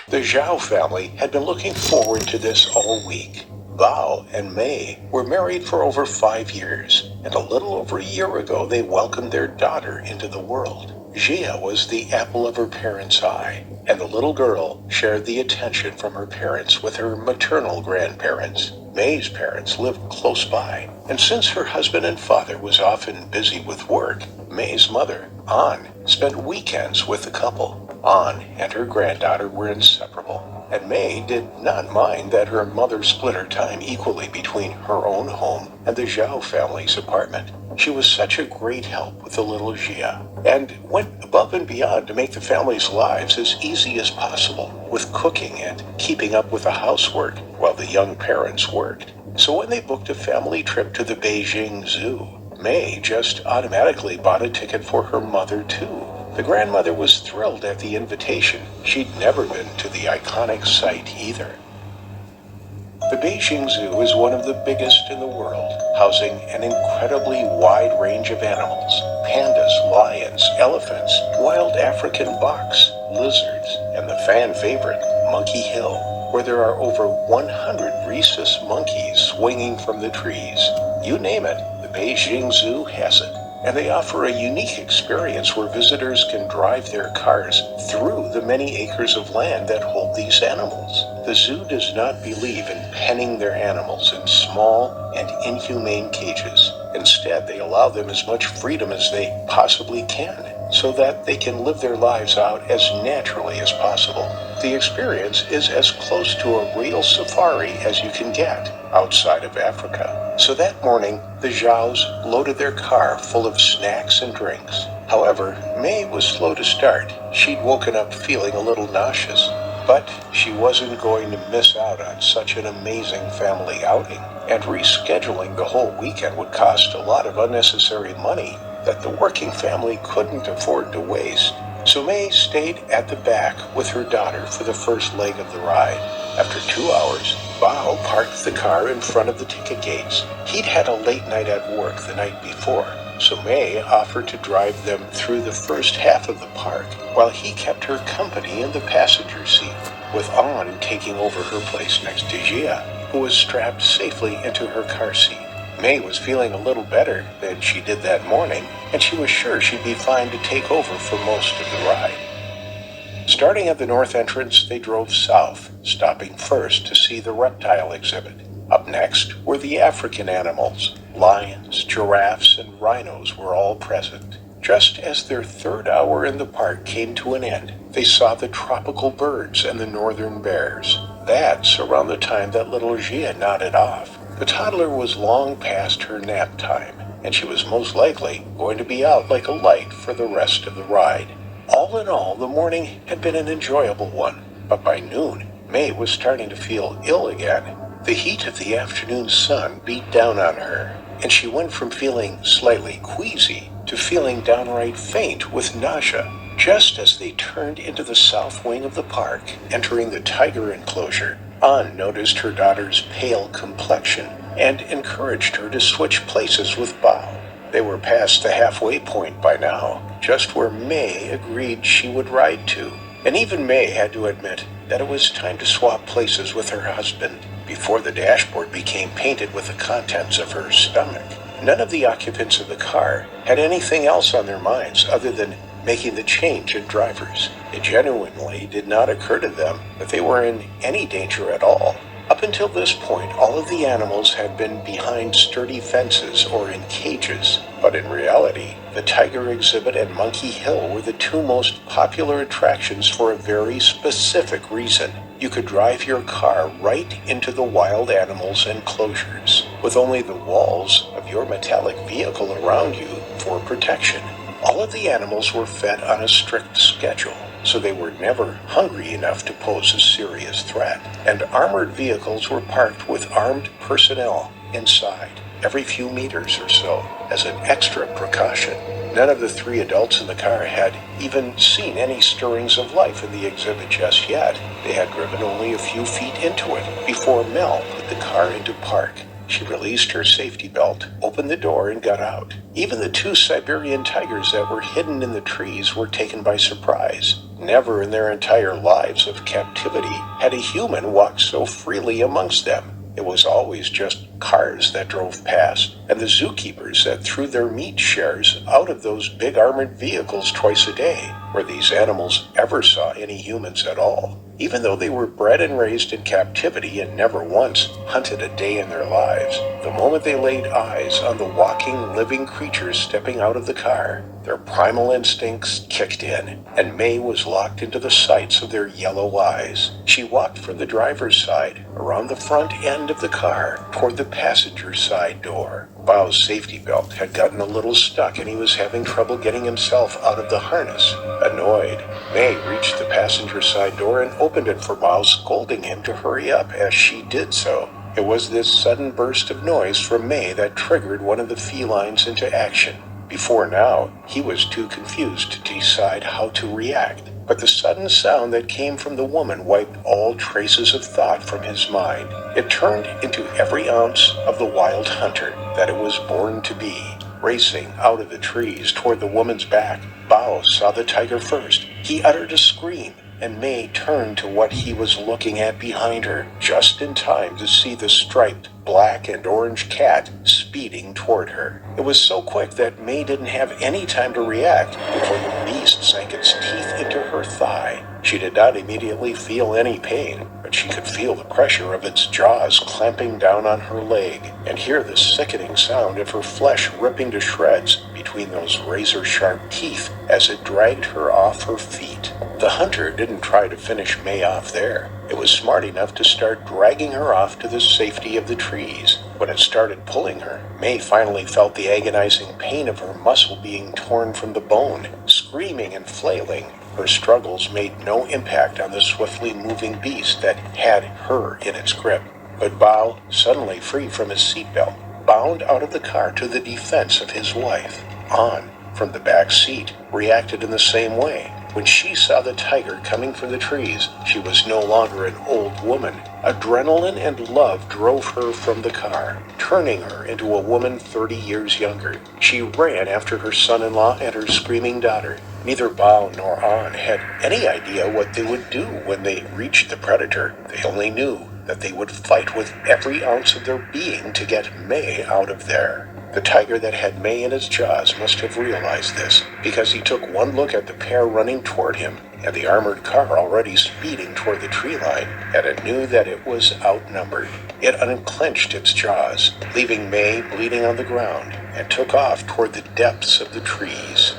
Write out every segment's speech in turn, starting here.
The Zhao family had been looking forward to this all week. Bao and Mei were married for over 5 years, and a little over a year ago they welcomed their daughter into the world. Jia was the apple of her parents' eye, and the little girl shared the attention from her parents with her maternal grandparents. Mei's parents lived close by, and since her husband and father was often busy with work, Mei's mother, An, spent weekends with the couple. An and her granddaughter were inseparable, and Mei did not mind that her mother split her time equally between her own home and the Zhao family's apartment. She was such a great help with the little Jia, and went above and beyond to make the family's lives as easy as possible, with cooking and keeping up with the housework while the young parents worked. So when they booked a family trip to the Beijing Zoo, Mei just automatically bought a ticket for her mother too. The grandmother was thrilled at the invitation. She'd never been to the iconic site either. The Beijing Zoo is one of the biggest in the world, housing an incredibly wide range of animals: pandas, lions, elephants, wild African bucks, lizards, and the fan favorite, Monkey Hill, where there are over 100 rhesus monkeys swinging from the trees. You name it, the Beijing Zoo has it. And they offer a unique experience where visitors can drive their cars through the many acres of land that hold these animals. The zoo does not believe in penning their animals in small and inhumane cages. Instead, they allow them as much freedom as they possibly can, so that they can live their lives out as naturally as possible. The experience is as close to a real safari as you can get outside of Africa. So that morning, the Zhaos loaded their car full of snacks and drinks. However, Mei was slow to start. She'd woken up feeling a little nauseous, but she wasn't going to miss out on such an amazing family outing, and rescheduling the whole weekend would cost a lot of unnecessary money that the working family couldn't afford to waste. So Mei stayed at the back with her daughter for the first leg of the ride. After 2 hours, Bao parked the car in front of the ticket gates. He'd had a late night at work the night before, so Mei offered to drive them through the first half of the park, while he kept her company in the passenger seat, with An taking over her place next to Jia, who was strapped safely into her car seat. Mei was feeling a little better than she did that morning, and she was sure she'd be fine to take over for most of the ride. Starting at the north entrance, they drove south, stopping first to see the reptile exhibit. Up next were the African animals. Lions, giraffes, and rhinos were all present. Just as their third hour in the park came to an end, they saw the tropical birds and the northern bears. That's around the time that little Jia nodded off. The toddler was long past her nap time, and she was most likely going to be out like a light for the rest of the ride. All in all, the morning had been an enjoyable one, but by noon, Mei was starting to feel ill again. The heat of the afternoon sun beat down on her, and she went from feeling slightly queasy to feeling downright faint with nausea. Just as they turned into the south wing of the park, entering the tiger enclosure, An noticed her daughter's pale complexion and encouraged her to switch places with Bao. They were past the halfway point by now, just where Mei agreed she would ride to. And even Mei had to admit that it was time to swap places with her husband before the dashboard became painted with the contents of her stomach. None of the occupants of the car had anything else on their minds other than making the change in drivers. It genuinely did not occur to them that they were in any danger at all. Up until this point, all of the animals had been behind sturdy fences or in cages, but in reality, the tiger exhibit and Monkey Hill were the two most popular attractions for a very specific reason. You could drive your car right into the wild animals' enclosures, with only the walls of your metallic vehicle around you for protection. All of the animals were fed on a strict schedule, so they were never hungry enough to pose a serious threat, and armored vehicles were parked with armed personnel inside every few meters or so as an extra precaution. None of the 3 adults in the car had even seen any stirrings of life in the exhibit just yet. They had driven only a few feet into it before Mel put the car into park. She released her safety belt, opened the door, and got out. Even the 2 Siberian tigers that were hidden in the trees were taken by surprise. Never in their entire lives of captivity had a human walked so freely amongst them. It was always just cars that drove past, and the zookeepers that threw their meat shares out of those big armored vehicles twice a day, where these animals ever saw any humans at all. Even though they were bred and raised in captivity and never once hunted a day in their lives, the moment they laid eyes on the walking, living creatures stepping out of the car, their primal instincts kicked in, and May was locked into the sights of their yellow eyes. She walked from the driver's side, around the front end of the car, toward the passenger side door. Bao's safety belt had gotten a little stuck and he was having trouble getting himself out of the harness. Annoyed, May reached the passenger side door and opened it for Bao, scolding him to hurry up as she did so. It was this sudden burst of noise from May that triggered one of the felines into action. Before now, he was too confused to decide how to react, but the sudden sound that came from the woman wiped all traces of thought from his mind. It turned into every ounce of the wild hunter that it was born to be. Racing out of the trees toward the woman's back, Bao saw the tiger first. He uttered a scream, and May turned to what he was looking at behind her, just in time to see the striped black and orange cat speeding toward her. It was so quick that May didn't have any time to react before the beast sank its teeth into her thigh. She did not immediately feel any pain, but she could feel the pressure of its jaws clamping down on her leg and hear the sickening sound of her flesh ripping to shreds between those razor-sharp teeth as it dragged her off her feet. The hunter didn't try to finish May off there. It was smart enough to start dragging her off to the safety of the trees. When it started pulling her, May finally felt the agonizing pain of her muscle being torn from the bone. Screaming and flailing, her struggles made no impact on the swiftly moving beast that had her in its grip. But Bao, suddenly free from his seatbelt, bounded out of the car to the defense of his wife. An, from the back seat, reacted in the same way. When she saw the tiger coming for the trees, she was no longer an old woman. Adrenaline and love drove her from the car, turning her into a woman 30 years younger. She ran after her son-in-law and her screaming daughter. Neither Bao nor An had any idea what they would do when they reached the predator. They only knew that they would fight with every ounce of their being to get May out of there. The tiger that had May in his jaws must have realized this, because he took one look at the pair running toward him and the armored car already speeding toward the tree line, and it knew that it was outnumbered. It unclenched its jaws, leaving May bleeding on the ground, and took off toward the depths of the trees.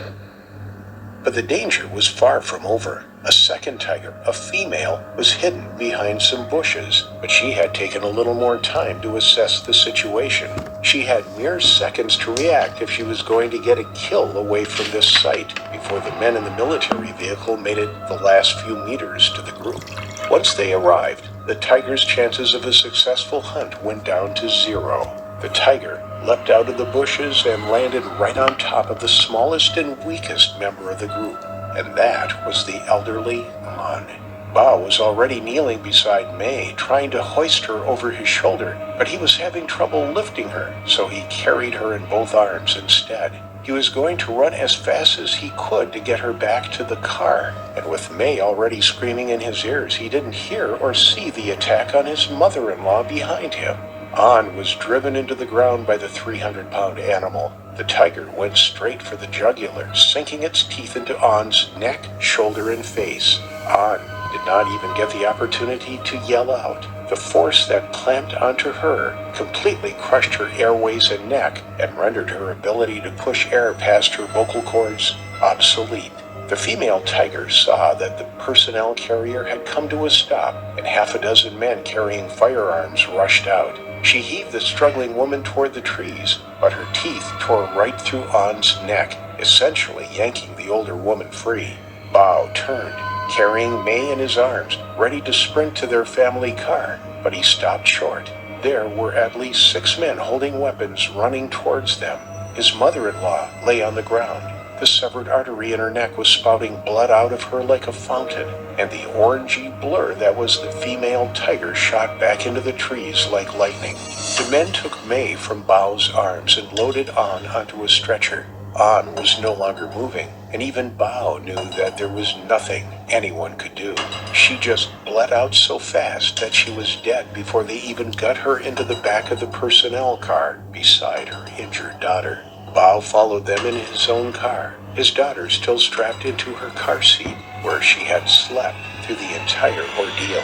But the danger was far from over. A second tiger, a female, was hidden behind some bushes, but she had taken a little more time to assess the situation. She had mere seconds to react if she was going to get a kill away from this site before the men in the military vehicle made it the last few meters to the group. Once they arrived, the tiger's chances of a successful hunt went down to 0. The tiger leapt out of the bushes and landed right on top of the smallest and weakest member of the group, and that was the elderly An. Bao was already kneeling beside May, trying to hoist her over his shoulder, but he was having trouble lifting her, so he carried her in both arms instead. He was going to run as fast as he could to get her back to the car, and with May already screaming in his ears, he didn't hear or see the attack on his mother-in-law behind him. An was driven into the ground by the 300-pound animal. The tiger went straight for the jugular, sinking its teeth into An's neck, shoulder, and face. An did not even get the opportunity to yell out. The force that clamped onto her completely crushed her airways and neck and rendered her ability to push air past her vocal cords obsolete. The female tiger saw that the personnel carrier had come to a stop, and half a dozen men carrying firearms rushed out. She heaved the struggling woman toward the trees, but her teeth tore right through An's neck, essentially yanking the older woman free. Bao turned, carrying May in his arms, ready to sprint to their family car, but he stopped short. There were at least 6 men holding weapons running towards them. His mother-in-law lay on the ground. The severed artery in her neck was spouting blood out of her like a fountain, and the orangey blur that was the female tiger shot back into the trees like lightning. The men took May from Bao's arms and loaded An onto a stretcher. An was no longer moving, and even Bao knew that there was nothing anyone could do. She just bled out so fast that she was dead before they even got her into the back of the personnel car beside her injured daughter. Bao followed them in his own car, his daughter still strapped into her car seat, where she had slept through the entire ordeal.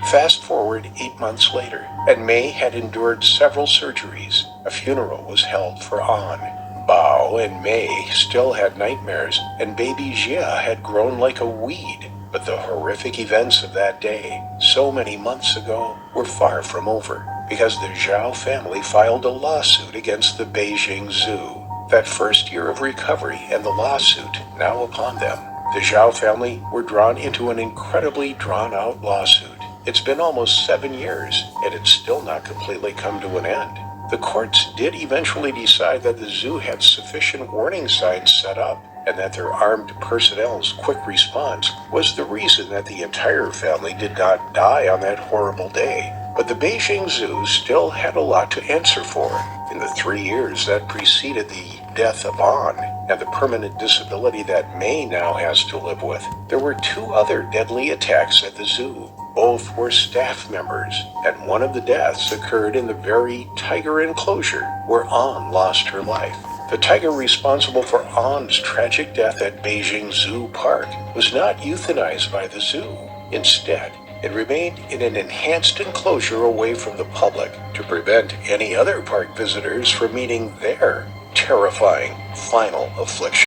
Fast forward 8 months later, and May had endured several surgeries. A funeral was held for An. Bao and May still had nightmares, and baby Jia had grown like a weed. But the horrific events of that day, so many months ago, were far from over, because the Zhao family filed a lawsuit against the Beijing Zoo. That first year of recovery and the lawsuit now upon them, the Zhao family were drawn into an incredibly drawn-out lawsuit. It's been almost 7 years, and it's still not completely come to an end. The courts did eventually decide that the zoo had sufficient warning signs set up, and that their armed personnel's quick response was the reason that the entire family did not die on that horrible day. But the Beijing Zoo still had a lot to answer for. In the 3 years that preceded the death of An and the permanent disability that May now has to live with, there were 2 other deadly attacks at the zoo. Both were staff members, and one of the deaths occurred in the very tiger enclosure where An lost her life. The tiger responsible for An's tragic death at Beijing Zoo Park was not euthanized by the zoo. Instead, it remained in an enhanced enclosure away from the public to prevent any other park visitors from meeting their terrifying final affliction.